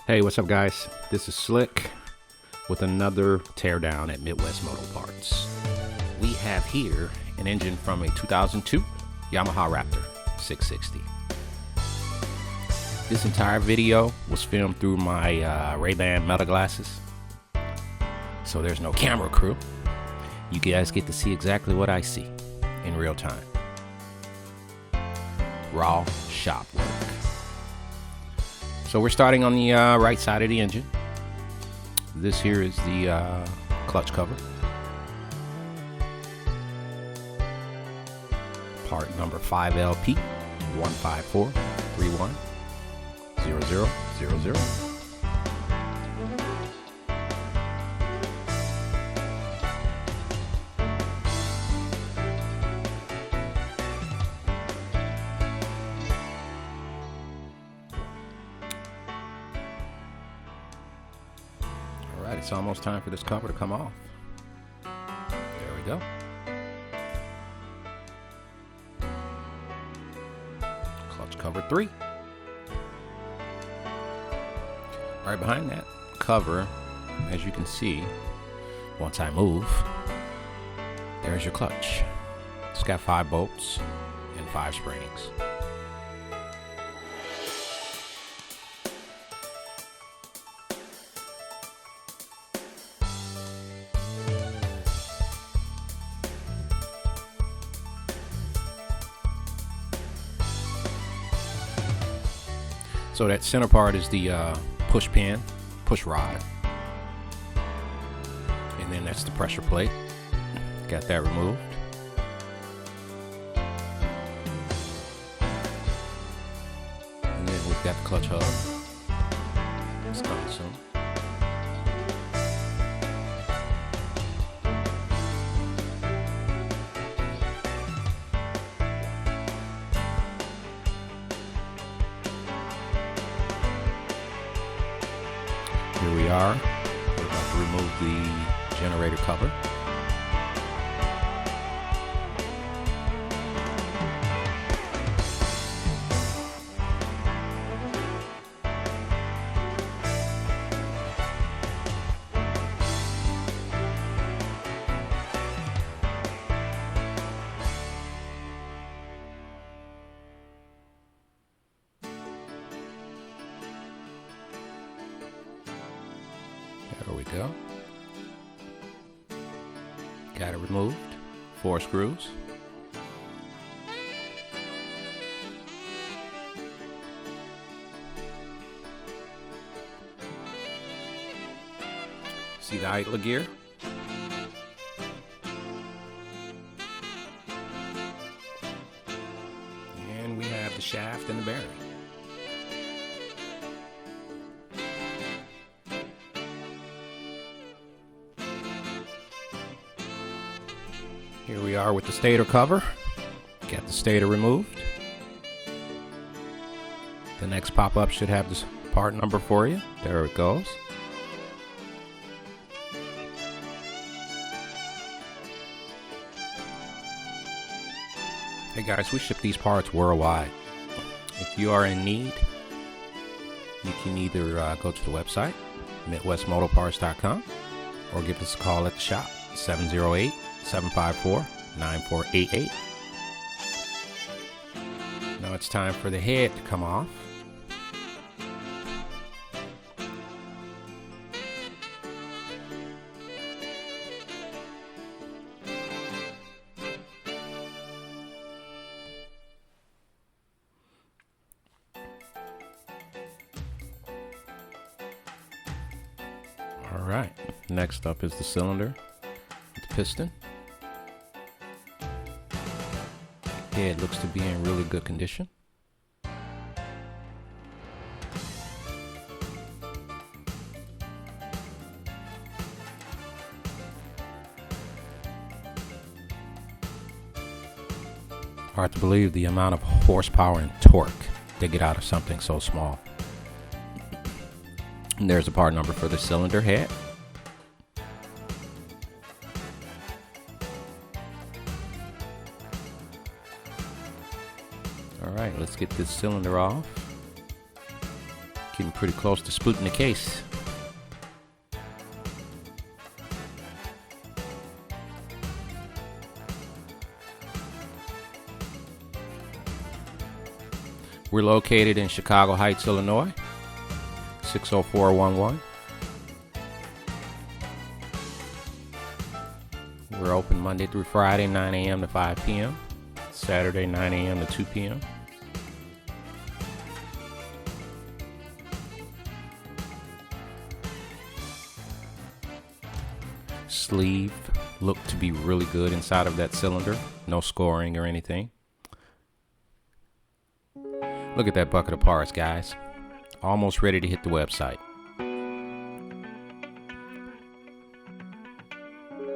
Hey, what's up guys? This is Slick with another teardown at Midwest Moto Parts. We have here an engine from a 2002 Yamaha Raptor 660. This entire video was filmed through my Ray-Ban Meta glasses, so there's no camera crew. You guys get to see exactly what I see in real time. Raw shop work. So we're starting on the right side of the engine. This here is the clutch cover. Part number 5LP 154310000. It's almost time for this cover to come off. There we go. Clutch cover 3. Right behind that cover, as you can see, once I move, there's your clutch. It's got 5 bolts and 5 springs. So that center part is the push rod, and then that's the pressure plate. Got that removed. And then we've got the clutch hub. It's coming soon. Here we are. We're about to remove the generator cover. There we go. Got it removed. 4 screws. See the idler gear? And we have the shaft and the bearing. Here we are with the stator cover. Got the stator removed. The next pop-up should have this part number for you. There it goes. Hey guys, we ship these parts worldwide. If you are in need, you can either go to the website, midwestmotoparts.com, or give us a call at the shop, 708-754-9488. Now it's time for the head to come off. All right, next up is the cylinder, the piston. Head looks to be in really good condition. Hard to believe the amount of horsepower and torque they get out of something so small. And there's a part number for the cylinder head. All right, let's get this cylinder off. Getting pretty close to spooting the case. We're located in Chicago Heights, Illinois, 60411. We're open Monday through Friday, 9 a.m. to 5 p.m. Saturday, 9 a.m. to 2 p.m. Sleeve looked to be really good inside of that cylinder. No scoring or anything. Look at that bucket of parts, guys. Almost ready to hit the website.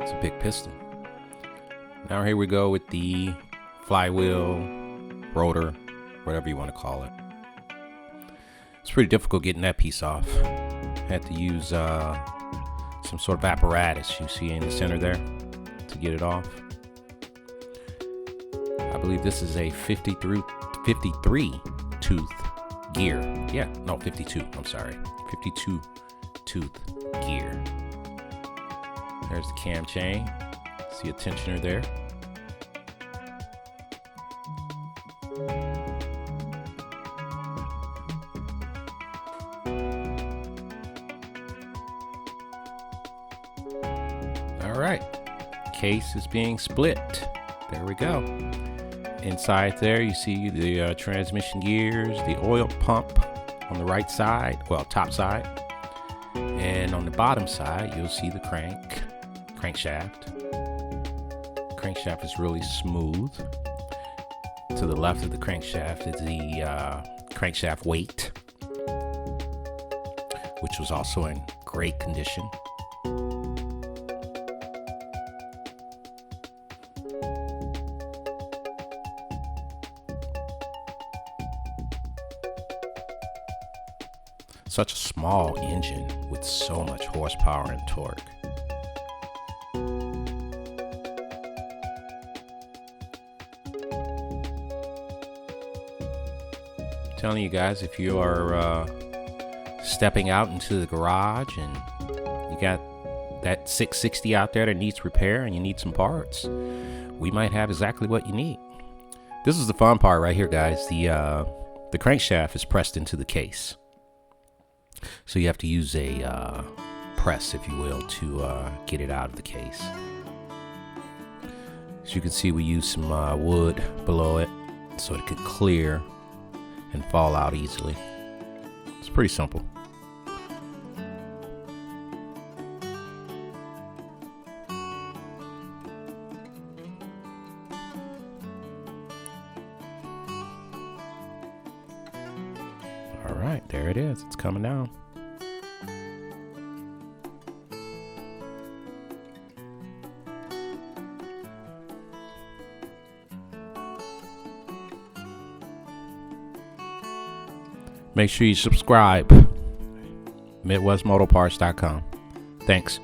It's a big piston. Now here we go with the flywheel, rotor, whatever you want to call it. It's pretty difficult getting that piece off. Had to use some sort of apparatus you see in the center there to get it off. I believe this is a 53 tooth gear. Yeah, no, 52. I'm sorry. 52 tooth gear. There's the cam chain. See a tensioner there. All right. Case is being split. There we go. Inside there, you see the transmission gears, the oil pump on the right side, well, top side. And on the bottom side, you'll see the crankshaft. Crankshaft is really smooth. To the left of the crankshaft is the crankshaft weight, which was also in great condition. Such a small engine with so much horsepower and torque. I'm telling you guys, if you are stepping out into the garage and you got that 660 out there that needs repair and you need some parts, we might have exactly what you need. This is the fun part right here, guys. The crankshaft is pressed into the case. So you have to use a press, if you will, to get it out of the case. As you can see, we use some wood below it so it could clear and fall out easily. It's pretty simple. All right, there it is. It's coming down. Make sure you subscribe. MidwestMotorParts.com. Thanks.